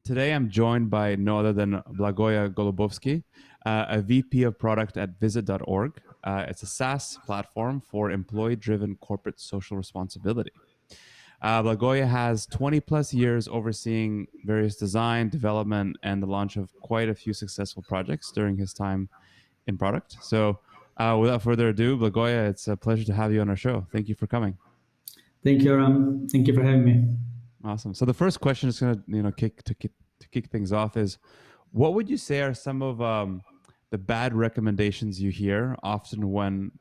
Today I'm joined by no other than Blagoja Golubovski, a VP of product at visit.org. It's a SaaS platform for employee-driven corporate social responsibility. Blagoja has 20 plus years overseeing various design, development, and the launch of quite a few successful projects during his time in product. So without further ado, Blagoja, it's a pleasure to have you on our show. Thank you for coming. Thank you, Aram. Thank you for having me. Awesome. So the first question is going to kick things off is, what would you say are some of the bad recommendations you hear often when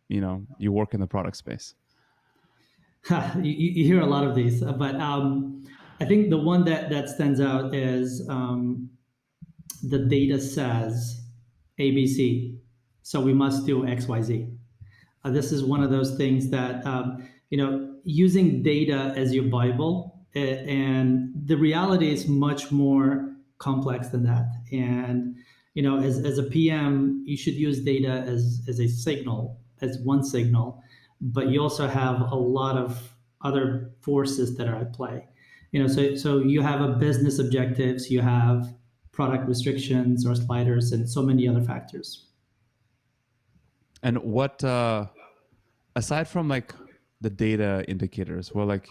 you work in the product space? You hear a lot of these, but I think the one that stands out is the data says ABC, so we must do XYZ. This is one of those things that using data as your Bible, and the reality is much more complex than that. And as a PM, you should use data as a signal, as one signal, but you also have a lot of other forces that are at play. So you have a business objectives, you have product restrictions or sliders, and so many other factors. And what, aside from like the data indicators, well, like,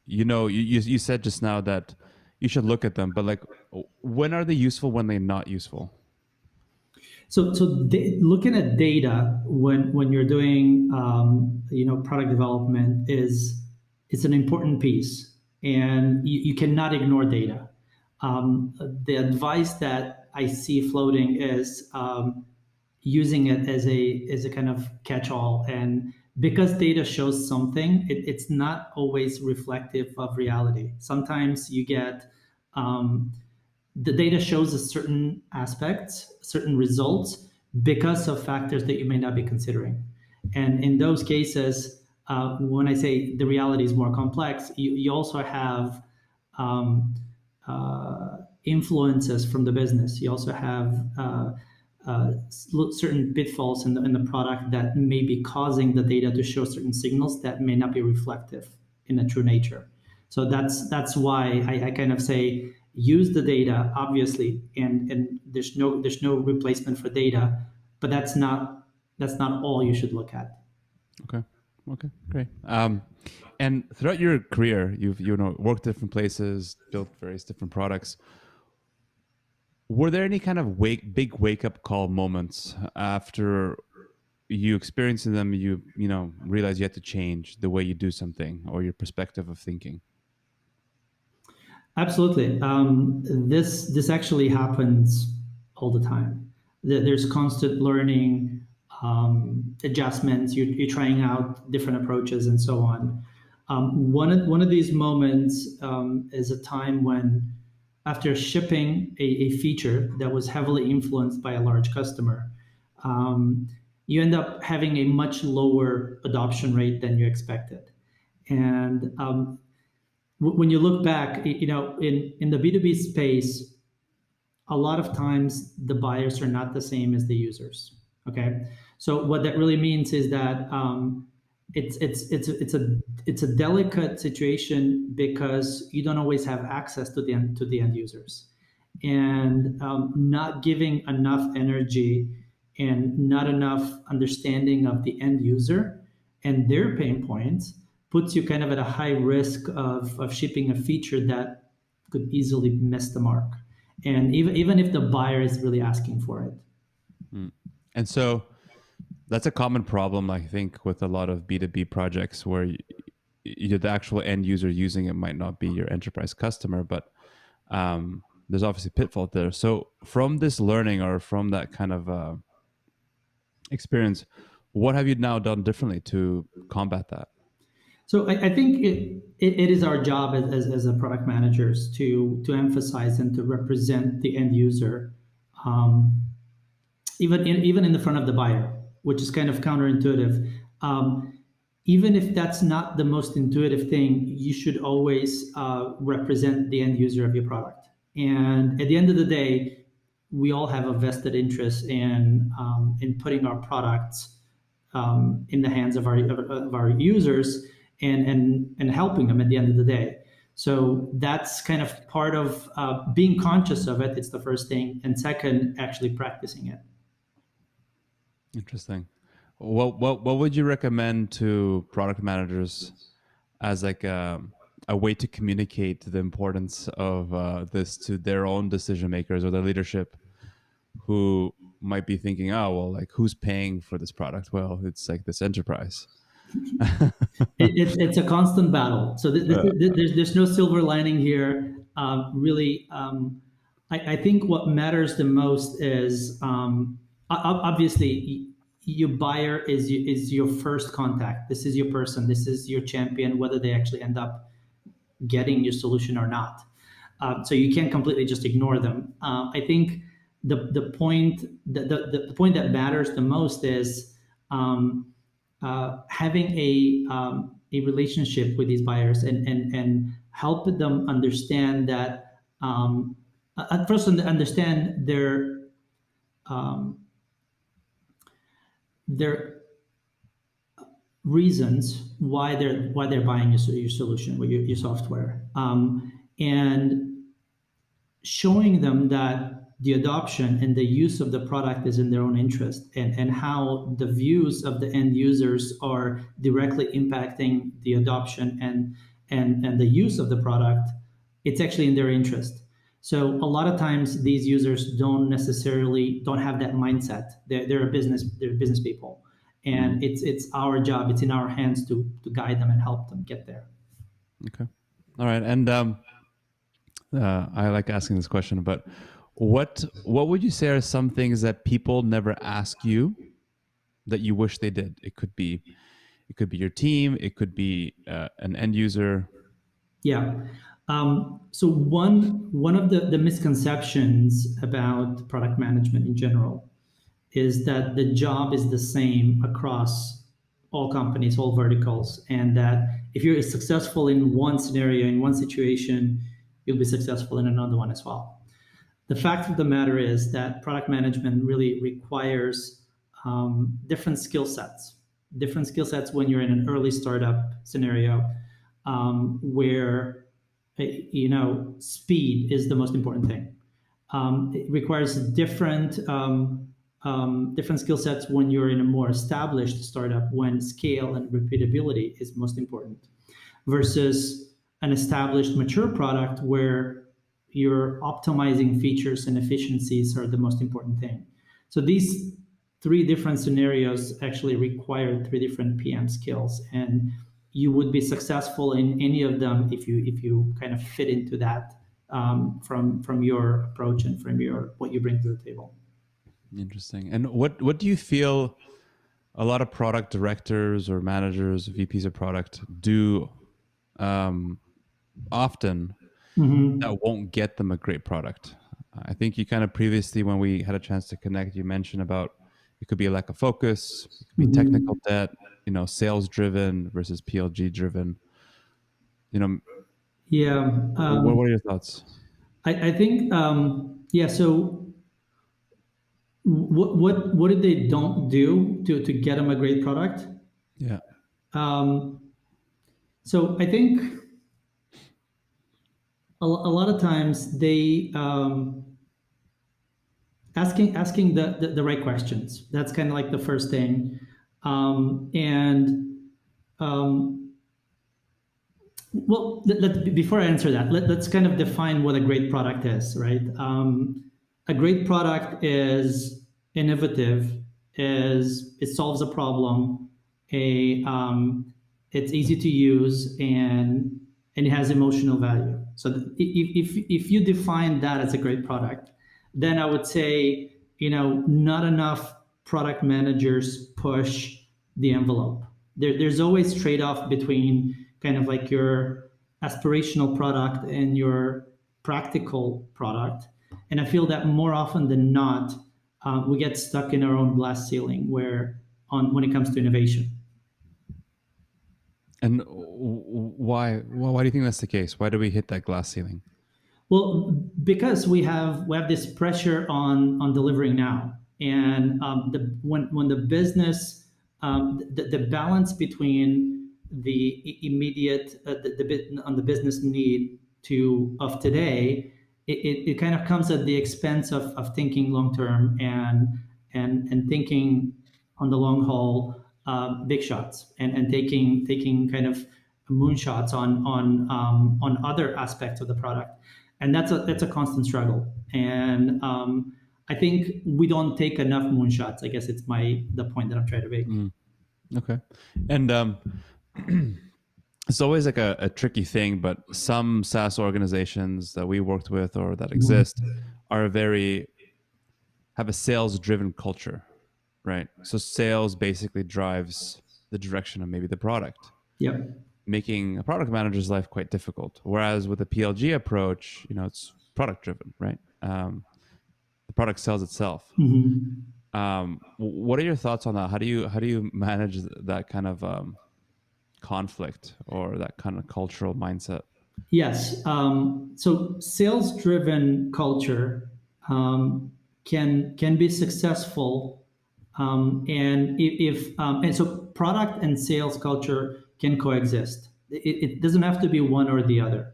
you said just now that you should look at them, but like, when are they useful, when they're not useful? So looking at data when you're doing product development it's an important piece, and you cannot ignore data. The advice that I see floating is using it as a kind of catch-all, and because data shows something, it's not always reflective of reality. Sometimes you get the data shows a certain aspects, certain results, because of factors that you may not be considering. And in those cases, when I say the reality is more complex, you also have influences from the business. You also have certain pitfalls in the product that may be causing the data to show certain signals that may not be reflective in a true nature. So that's why I kind of say use the data, obviously, and there's no replacement for data, but that's not all you should look at. Okay, great. And throughout your career, you've worked different places, built various different products. Were there any kind of big wake-up call moments after you experiencing them, you realize you had to change the way you do something or your perspective of thinking? Absolutely. This actually happens all the time. There's constant learning, adjustments. You're trying out different approaches and so on. One of these moments is a time when, after shipping a feature that was heavily influenced by a large customer, you end up having a much lower adoption rate than you expected. And when you look back, in the B2B space, a lot of times the buyers are not the same as the users. Okay, so what that really means is that it's a delicate situation because you don't always have access to the end users, and not giving enough energy and not enough understanding of the end user and their pain points puts you kind of at a high risk of shipping a feature that could easily miss the mark, and even if the buyer is really asking for it. And so that's a common problem, I think, with a lot of B2B projects where the actual end user using it might not be your enterprise customer, but there's obviously pitfall there. So from this learning or from that kind of experience, what have you now done differently to combat that? So I think it is our job as a product managers to emphasize and to represent the end user, even in the front of the buyer, which is kind of counterintuitive. Even if that's not the most intuitive thing, you should always represent the end user of your product. And at the end of the day, we all have a vested interest in putting our products in the hands of our users and helping them at the end of the day. So that's kind of part of being conscious of it. It's the first thing, and second, actually practicing it. Interesting. What would you recommend to product managers as like a way to communicate the importance of this to their own decision makers or their leadership, who might be thinking, oh well, like who's paying for this product? Well, it's like this enterprise. It's a constant battle. So there's no silver lining here. Really, I think what matters the most is obviously your buyer is your first contact. This is your person. This is your champion, whether they actually end up getting your solution or not. So you can't completely just ignore them. I think the point that matters the most is having a relationship with these buyers and help them understand that at first understand um, their reasons why they're buying your solution, your software, and showing them that the adoption and the use of the product is in their own interest, and how the views of the end users are directly impacting the adoption and the use of the product. It's actually in their interest. So a lot of times these users don't have that mindset. They're business people, and it's our job. It's in our hands to guide them and help them get there. Okay. All right. And I like asking this question, but what would you say are some things that people never ask you that you wish they did? It could be your team. It could be an end user. Yeah. So one of the misconceptions about product management in general is that the job is the same across all companies, all verticals, and that if you're successful in one scenario, in one situation, you'll be successful in another one as well. The fact of the matter is that product management really requires different skill sets. Different skill sets when you're in an early startup scenario, where speed is the most important thing. It requires different skill sets when you're in a more established startup, when scale and repeatability is most important, versus an established mature product where you're optimizing features and efficiencies are the most important thing. So these three different scenarios actually require three different PM skills, and you would be successful in any of them if you kind of fit into that, from your approach and from what you bring to the table. Interesting. And what do you feel a lot of product directors or managers, VPs of product do often that won't get them a great product? I think you kind of previously, when we had a chance to connect, you mentioned about it could be a lack of focus, it could be technical debt, sales driven versus PLG driven. Yeah. What are your thoughts? I think yeah. So what did they don't do to get them a great product? Yeah. So I think a lot of times they asking the right questions. That's kind of like the first thing, and well, before I answer that, let's kind of define what a great product is, right? A great product is innovative, it solves a problem, it's easy to use, and it has emotional value. So if you define that as a great product, then I would say, not enough product managers push the envelope. There's always trade-off between kind of like your aspirational product and your practical product. And I feel that more often than not, we get stuck in our own glass ceiling when it comes to innovation. And why do you think that's the case? Why do we hit that glass ceiling? Well, because we have this pressure on delivering now, and when the business, the balance between the immediate on the business need to of today, it kind of comes at the expense of thinking long term and thinking on the long haul, big shots, and taking kind of moonshots on other aspects of the product, and that's a constant struggle. And I think we don't take enough moonshots. I guess it's the point that I'm trying to make. Okay. And it's always like a tricky thing, but some SaaS organizations that we worked with or that exist are have a sales driven culture, right? So sales basically drives the direction of maybe the product, Yep. making a product manager's life quite difficult. Whereas with the PLG approach, it's product driven, right? The product sells itself. What are your thoughts on that? How do you manage that kind of conflict or that kind of cultural mindset? Yes. So sales-driven culture can be successful, and and so product and sales culture can coexist. It doesn't have to be one or the other,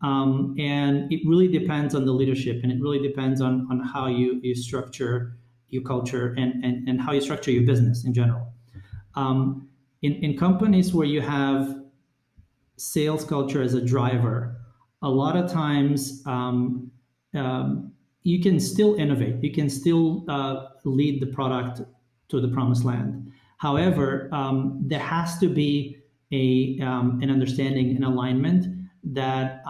and it really depends on the leadership, and it really depends on how you structure your culture and how you structure your business in general. In companies where you have sales culture as a driver, a lot of times you can still innovate. You can still lead the product to the promised land. However, there has to be an understanding, an alignment that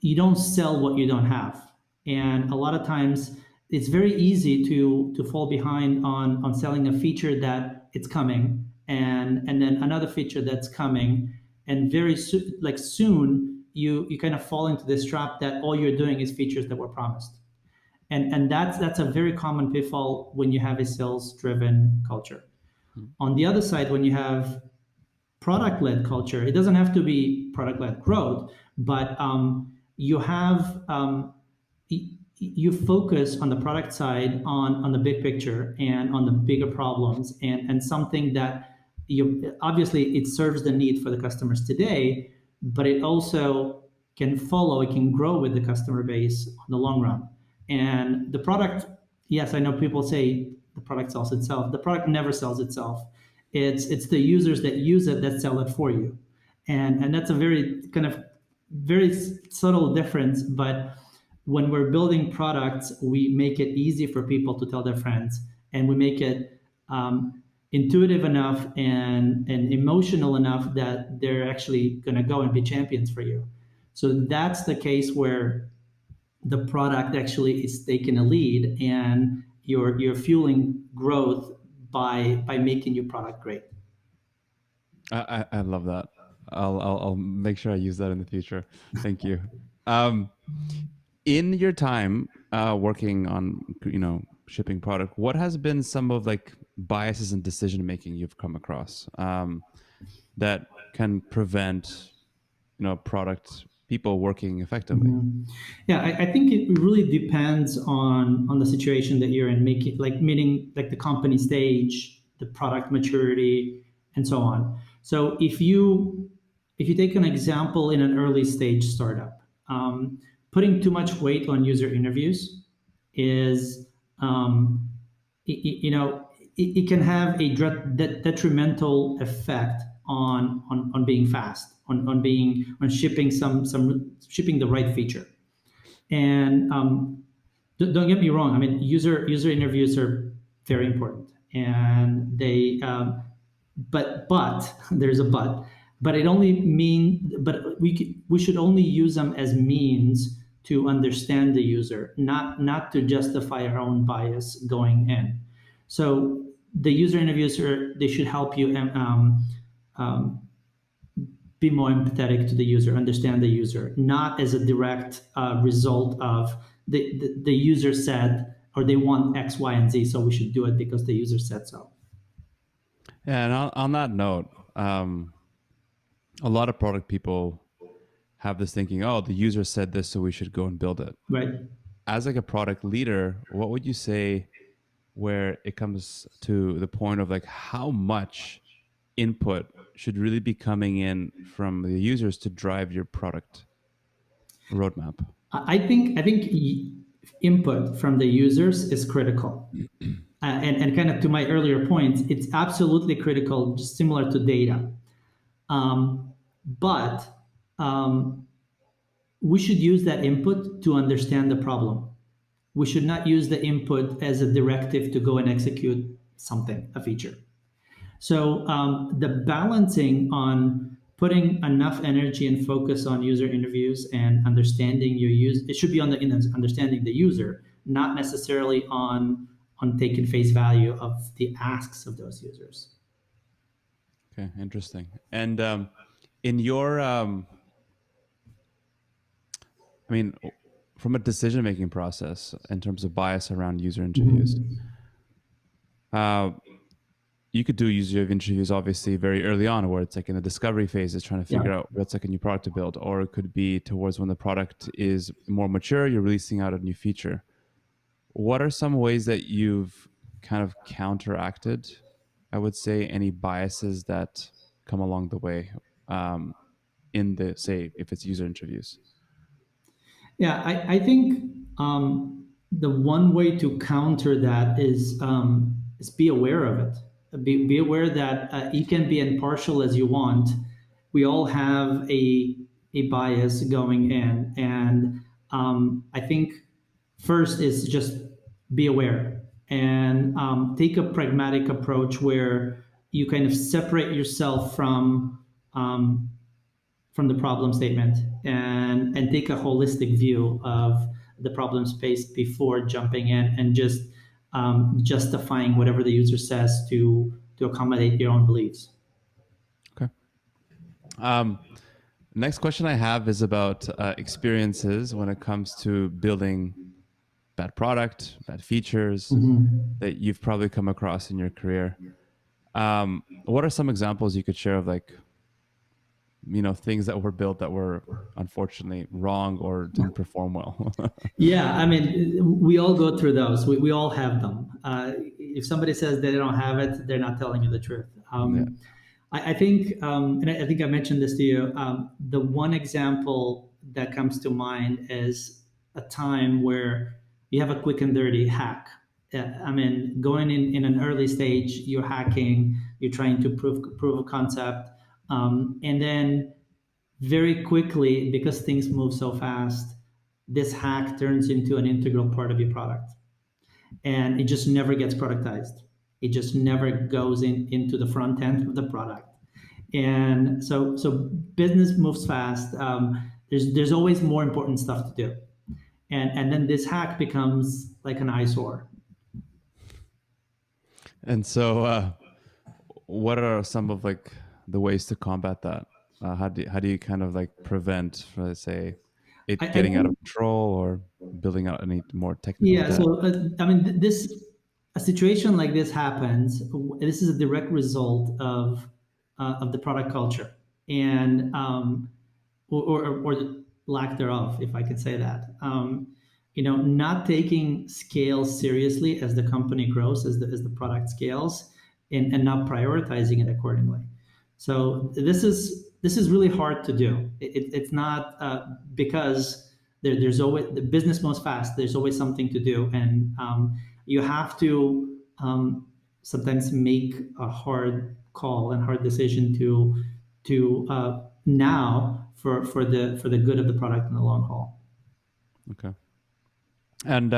you don't sell what you don't have. And a lot of times it's very easy to fall behind on selling a feature that it's coming, and then another feature that's coming, and soon you kind of fall into this trap that all you're doing is features that were promised. And that's a very common pitfall when you have a sales driven culture. On the other side, when you have product led culture, it doesn't have to be product led growth, but you have you focus on the product side, on the big picture and on the bigger problems, and something that you obviously it serves the need for the customers today, but it also it can grow with the customer base on the long run. And the product, yes, I know people say the product sells itself. The product never sells itself. It's the users that use it that sell it for you, and that's a very kind of very subtle difference. But when we're building products, we make it easy for people to tell their friends, and we make it intuitive enough and emotional enough that they're actually going to go and be champions for you. So that's the case where the product actually is taking a lead, and you're fueling growth by making your product great. I love that. I'll make sure I use that in the future. Thank you. Um, in your time working on shipping product, what has been some of like biases in decision making you've come across that can prevent product people working effectively? Yeah, I think it really depends on the situation that you're in, meaning like the company stage, the product maturity, and so on. So if you take an example in an early stage startup, putting too much weight on user interviews is it can have a detrimental effect on being fast, on shipping shipping the right feature. And don't get me wrong. I mean, user interviews are very important, and but there's a but. But it only mean but we should only use them as means to understand the user, not to justify our own bias going in. So the user interviews they should help you um, be more empathetic to the user, understand the user, not as a direct result of the user said, or they want X, Y, and Z, so we should do it because the user said so. Yeah, and on that note, a lot of product people have this thinking, oh, the user said this, so we should go and build it. Right. As like a product leader, what would you say where it comes to the point of like how much input should really be coming in from the users to drive your product roadmap? I think input from the users is critical. And kind of to my earlier points, it's absolutely critical, just similar to data. But we should use that input to understand the problem. We should not use the input as a directive to go and execute something, a feature. So the balancing on putting enough energy and focus on user interviews and understanding your use, it should be on the in understanding the user, not necessarily on taking face value of the asks of those users. Okay, interesting. And in your, I mean, from a decision making process in terms of bias around user interviews, uh, you could do user interviews obviously very early on, where it's like in the discovery phase, is trying to Yeah. figure out what's like a new product to build, or it could be towards when the product is more mature, you're releasing out a new feature. What are some ways that you've kind of counteracted, I would say, any biases that come along the way, in the, say, if it's user interviews? Yeah, I think the one way to counter that is be aware of it. Be aware that you can be impartial as you want. We all have a bias going in, and I think first is just be aware and take a pragmatic approach where you kind of separate yourself from the problem statement and take a holistic view of the problem space before jumping in and just justifying whatever the user says to accommodate your own beliefs. Okay. Next question I have is about experiences when it comes to building bad product, bad features that you've probably come across in your career. What are some examples you could share of, like, things that were built that were unfortunately wrong or didn't perform well? Yeah, I mean, we all go through those. We all have them. If somebody says they don't have it, they're not telling you the truth. Yeah. I think, and I think I mentioned this to you, the one example that comes to mind is a time where you have a quick and dirty hack. I mean, going in an early stage, you're hacking, you're trying to prove a concept, and then very quickly, because things move so fast, this hack turns into an integral part of your product, and it just never gets productized. It just never goes into the front end of the product. And so business moves fast. There's always more important stuff to do, and then this hack becomes like an eyesore. And so, what are some of, like, the ways to combat that? How do you kind of, like, prevent, let's say, it I getting out of think control or building out any more technical Yeah, debt? so I mean, this a situation like this happens. This is a direct result of the product culture and or the lack thereof, if I could say that. Not taking scale seriously as the company grows, as the product scales, and not prioritizing it accordingly. So this is really hard to do. It's not because there's always the business moves fast. There's always something to do, and you have to sometimes make a hard call and hard decision to now for the good of the product in the long haul. Okay. And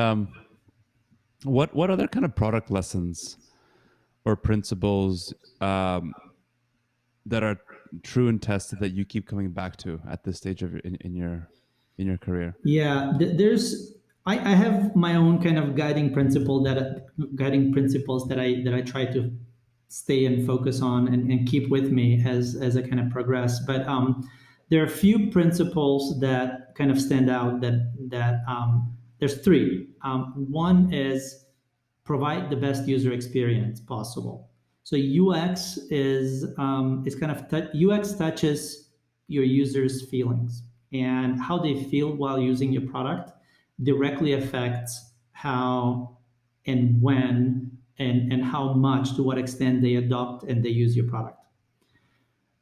what other kind of product lessons or principles that are true and tested that you keep coming back to at this stage of in your career? Yeah, there's I have my own kind of guiding principles that I try to stay and focus on and keep with me as I kind of progress. But there are a few principles that kind of stand out. That there's three. One is provide the best user experience possible. So UX is kind of UX touches your users' feelings, and how they feel while using your product directly affects how and when and how much, to what extent they adopt and they use your product.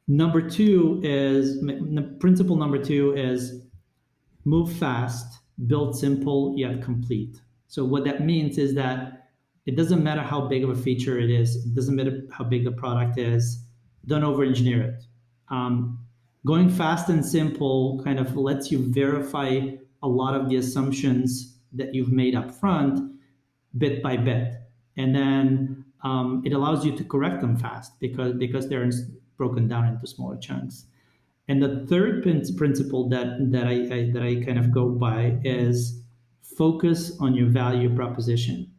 Number two is principle number two is move fast, build simple yet complete. So what that means is that it doesn't matter how big of a feature it is. It doesn't matter how big the product is. Don't over-engineer it. Going fast and simple kind of lets you verify a lot of the assumptions that you've made up front bit by bit, and then it allows you to correct them fast because they're broken down into smaller chunks. And the third principle that I kind of go by is focus on your value proposition.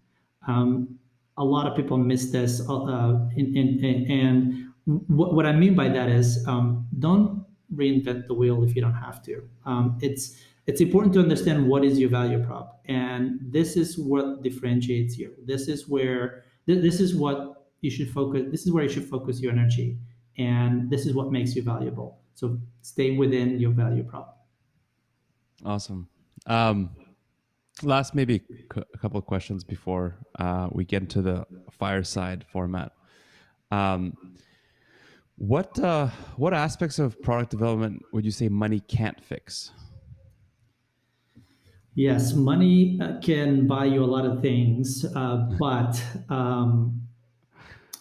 Um, a lot of people miss this, and what I mean by that is don't reinvent the wheel if you don't have to. It's important to understand what is your value prop, and this is what differentiates you. This is what you should focus. This is where you should focus your energy, and this is what makes you valuable. So stay within your value prop. Awesome. Last maybe a couple of questions before we get into the fireside format. What aspects of product development would you say money can't fix? Yes, money can buy you a lot of things, but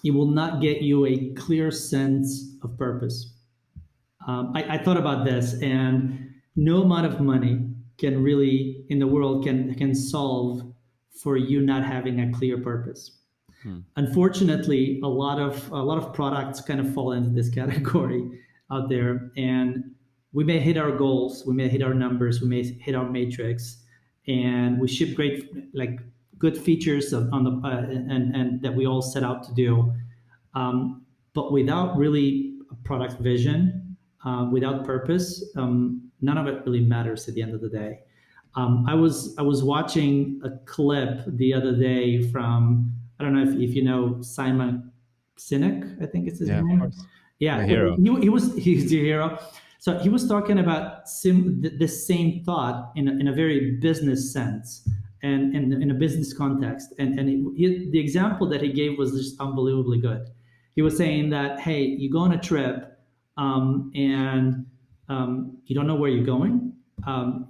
it will not get you a clear sense of purpose. I thought about this, and no amount of money can really in the world can solve for you not having a clear purpose. Unfortunately, a lot of products kind of fall into this category out there, and we may hit our goals, we may hit our numbers, we may hit our matrix, and we ship great like good features on the and that we all set out to do, but without really a product vision, without purpose, none of it really matters at the end of the day. I was watching a clip the other day from, I don't know if you know Simon Sinek, I think it's his Yeah, of name. course. Yeah, My hero. he's your hero. So he was talking about the same thought in a very business sense and in a business context. And the example that he gave was just unbelievably good. He was saying that, hey, you go on a trip, and you don't know where you're going.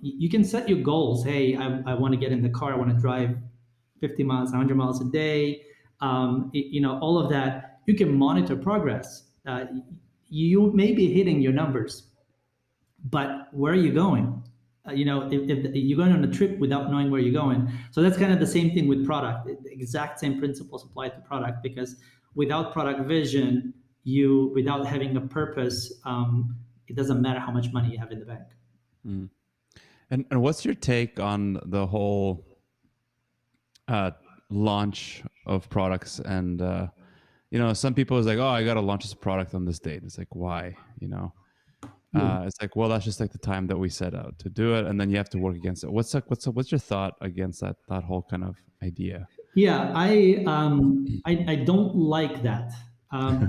You can set your goals. Hey, I want to get in the car. I want to drive 50 miles, 100 miles a day. All of that. You can monitor progress. You may be hitting your numbers, but where are you going? If you're going on a trip without knowing where you're going. So that's kind of the same thing with product. The exact same principles apply to product, because without product vision, without having a purpose, it doesn't matter how much money you have in the bank. Mm. And what's your take on the whole launch of products? And some people is like, oh, I got to launch this product on this date. It's like, why? It's like, well, that's just like the time that we set out to do it, and then you have to work against it. What's your thought against that whole kind of idea? Yeah, I don't like that.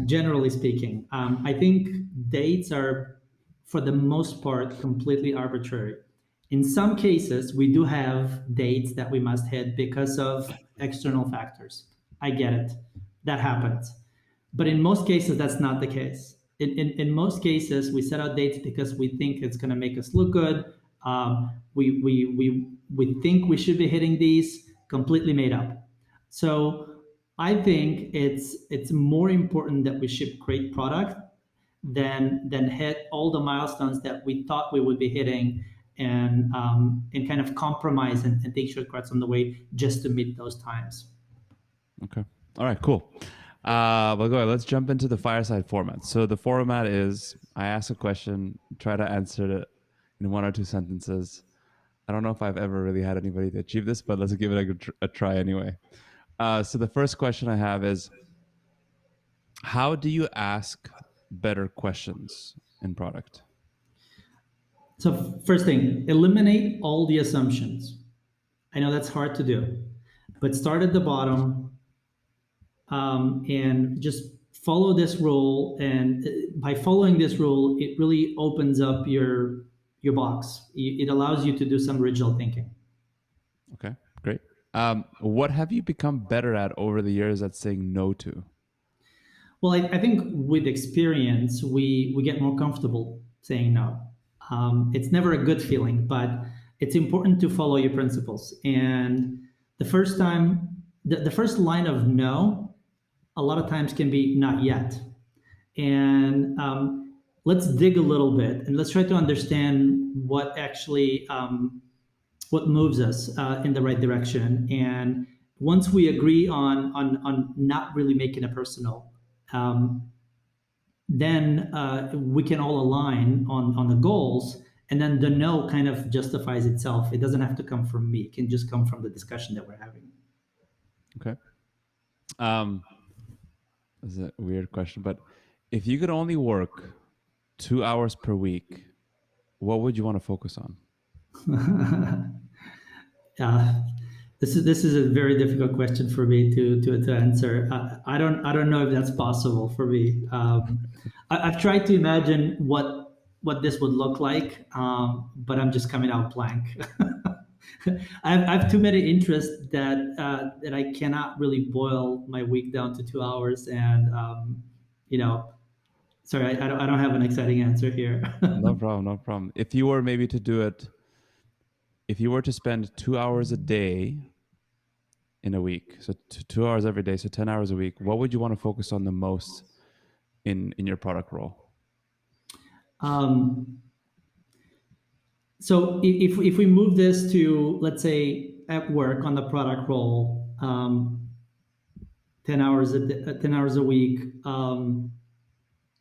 Generally speaking, I think dates are, for the most part, completely arbitrary. In some cases, we do have dates that we must hit because of external factors. I get it. That happens. But in most cases, that's not the case. In most cases, we set out dates because we think it's going to make us look good. We think we should be hitting these, completely made up. So I think it's more important that we ship great product than hit all the milestones that we thought we would be hitting, and kind of compromise and take shortcuts on the way just to meet those times. Okay. All right, cool. Well, go ahead. Let's jump into the fireside format. So the format is I ask a question, try to answer it in 1 or 2 sentences. I don't know if I've ever really had anybody to achieve this, but let's give it a try anyway. So the first question I have is, how do you ask better questions in product? So first thing, eliminate all the assumptions. I know that's hard to do, but start at the bottom, and just follow this rule. And by following this rule, it really opens up your box. It allows you to do some original thinking. Okay, great. What have you become better at over the years at saying no to? Well, I think with experience, we get more comfortable saying no. It's never a good feeling, but it's important to follow your principles. And the first time, the first line of no, a lot of times can be not yet. And let's dig a little bit and let's try to understand what actually what moves us in the right direction. And once we agree on not really making it personal, um, then we can all align on the goals. And then the no kind of justifies itself. It doesn't have to come from me. It can just come from the discussion that we're having. Okay. Um, this is a weird question, but if you could only work 2 hours per week, what would you want to focus on? Uh, this is a very difficult question for me to answer. I don't know if that's possible for me. I've tried to imagine what this would look like, but I'm just coming out blank. I have too many interests that I cannot really boil my week down to 2 hours, and you know, sorry, I don't have an exciting answer here. No problem, no problem. If you were maybe to do it, if you were to spend 2 hours a day in a week, so 2 hours every day, so 10 hours a week, what would you want to focus on the most in your product role? Um, so if we move this to, let's say, at work on the product role, 10 hours a week,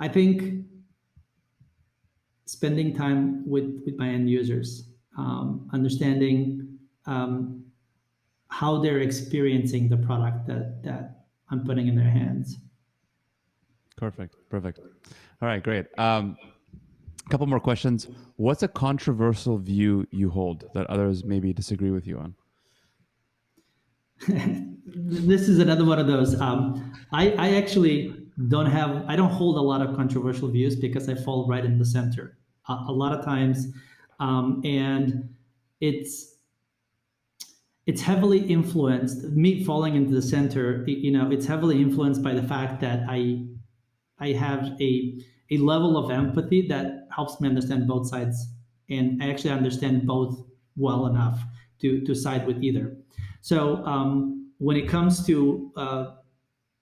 I think spending time with my end users, understanding how they're experiencing the product that I'm putting in their hands. Perfect, perfect. All right, great. A couple more questions. What's a controversial view you hold that others maybe disagree with you on? This is another one of those. I actually I don't hold a lot of controversial views because I fall right in the center a lot of times, and it's it's heavily influenced. Me falling into the center, it's heavily influenced by the fact that I have a level of empathy that helps me understand both sides, and I actually understand both well enough to side with either. So when it comes to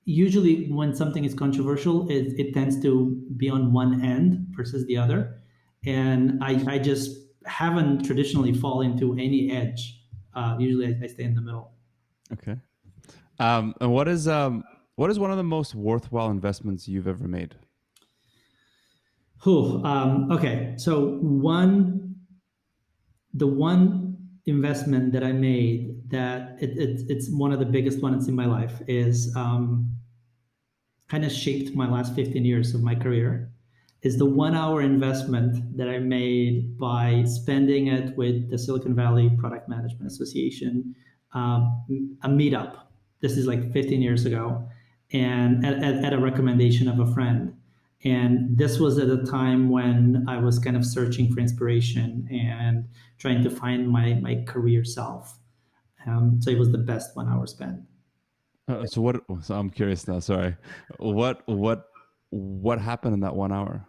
usually when something is controversial, it tends to be on one end versus the other, and I just haven't traditionally fall into any edge. Usually, I stay in the middle. Okay. And what is one of the most worthwhile investments you've ever made? Okay, so the one investment that I made that it's one of the biggest ones in my life is kind of shaped my last 15 years of my career is the 1 hour investment that I made by spending it with the Silicon Valley Product Management Association, a meetup. This is like 15 years ago, and at a recommendation of a friend. And this was at a time when I was kind of searching for inspiration and trying to find my career self. So it was the best 1 hour spent. So what? So I'm curious now. Sorry. What happened in that 1 hour?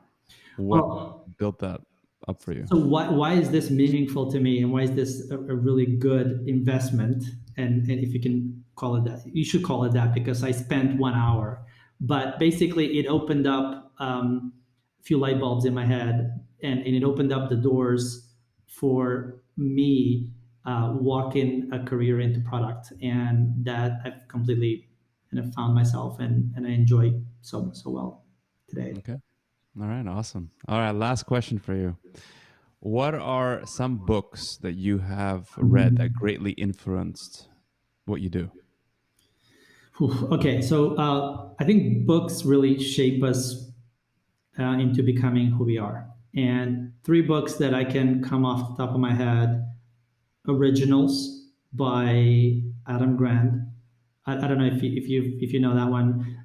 What Well, built that up for you? so why is this meaningful to me, and why is this a really good investment? And if you can call it that, you should call it that because I spent 1 hour. But basically, it opened up a few light bulbs in my head, and it opened up the doors for me walking a career into product, and that I've completely kind of found myself and I enjoy so well today. Okay. All right. Awesome. All right. Last question for you. What are some books that you have read that greatly influenced what you do? Okay, so I think books really shape us into becoming who we are. And three books that I can come off the top of my head: Originals by Adam Grant. I don't know if you know that one.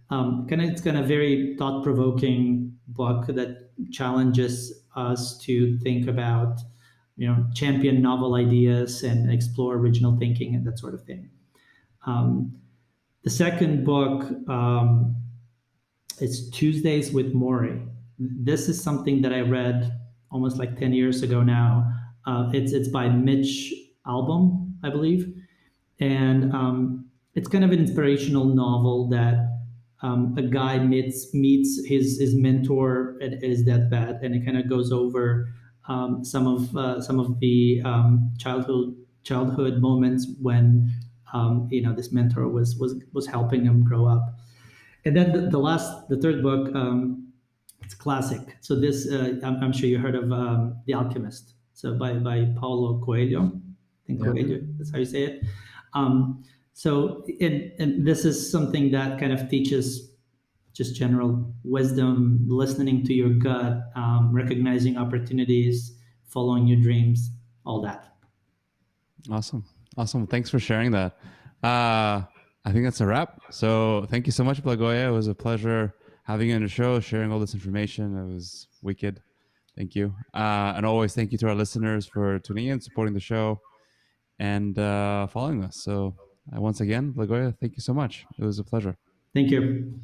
It's kind of very thought provoking book that challenges us to think about, champion novel ideas and explore original thinking and that sort of thing. The second book It's Tuesdays with Maury. This is something that I read almost like 10 years ago now. It's by Mitch Albom, I believe, and it's kind of an inspirational novel that a guy meets his mentor at his deathbed, and it kind of goes over some of the childhood moments when this mentor was helping him grow up. And then the third book, it's classic. So this, I'm sure you heard of The Alchemist. So by Paulo Coelho. I think Yeah. Coelho, that's how you say it. And this is something that kind of teaches just general wisdom, listening to your gut, recognizing opportunities, following your dreams, all that. Awesome. Awesome. Thanks for sharing that. I think that's a wrap. So thank you so much, Blagoja. It was a pleasure having you on the show, sharing all this information. It was wicked. Thank you. And always thank you to our listeners for tuning in, supporting the show, and following us. So once again, Blagoja, thank you so much. It was a pleasure. Thank you.